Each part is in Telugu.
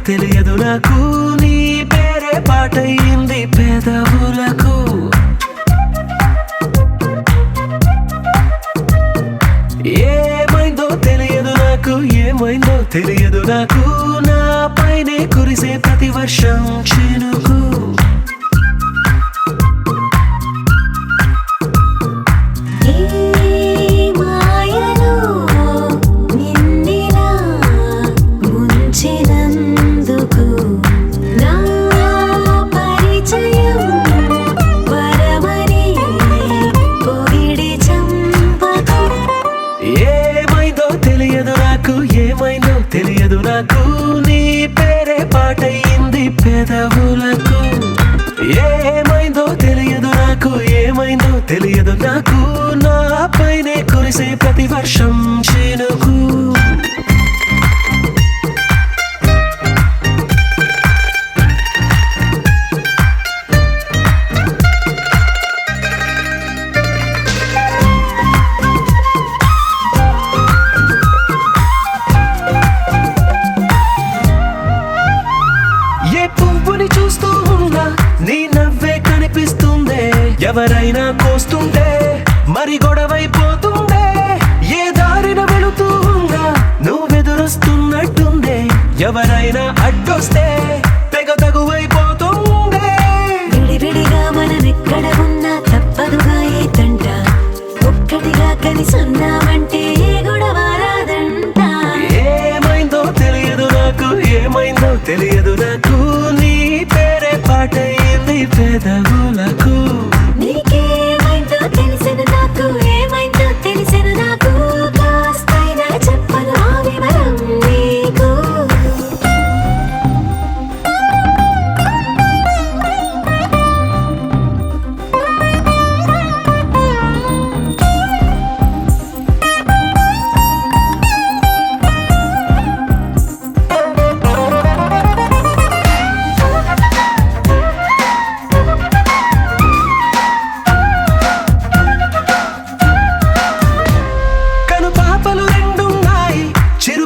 తెలియదు నాకు నీ పేరే పాటయింది పెదవులకు ఏమైందో తెలియదు నాకు ఏమైందో తెలియదు నాకు నా పైనే కురిసే ప్రతి వర్షం చినుకు ఏమైందో తెలియదు నాకు నీ పేరే పాటయింది పెదవులకు ఏమైందో తెలియదు నాకు ఏమైందో తెలియదు నాకు నా పైనే కురిసే ప్రతి వర్షం చినుకు పువ్వుని చూస్తూ ఉన్నా నీ నవ్వే కనిపిస్తుందే ఎవరైనా కోస్తుంటే మరి గొడవైపోతుందే ఏ దారిన వెళుతూ ఉన్నా నువ్వెదురొస్తున్నట్టుందే ఎవరైనా అడ్డొస్తే తెగ తగువైపోతుందే విడివిడిగా మనమెక్కడ ఉన్నా తప్పదుగా ఏ తంట ఒక్కటిగా కలిసున్నామంటే ఏ గొడవ రాదంట ఏమైందో తెలియదు నాకు ఏమైందో తెలియదు నాకు నీ పేరే పాటయింది పెదవులకు నీకేమైందో తెలిసెను నాకు ఏమైందో తెలిసెను నాకు కాస్తైనా చెప్పను ఆ వివరం నీకు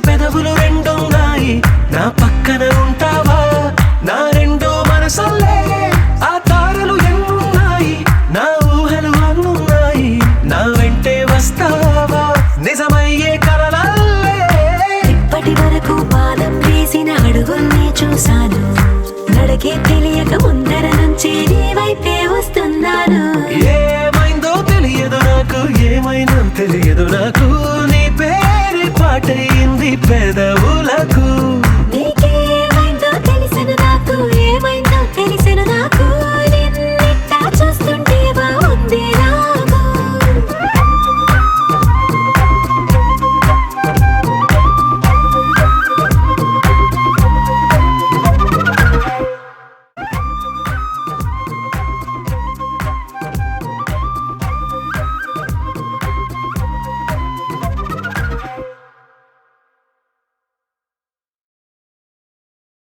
పెదవులు రెండున్నాయి నా పక్కన ఉంటావా నా రెండో మనసల్లే ఆ తారలు ఎన్నున్నాయి నా ఊహలు అన్నున్నాయి నా వెంటే వస్తావా నిజమయ్యే కలలల్లే ఇప్పటి వరకు పాదం వేసిన అడుగుల్ని చూశాను నడకే తెలియక ముందర నుంచి నీ వైపే వస్తా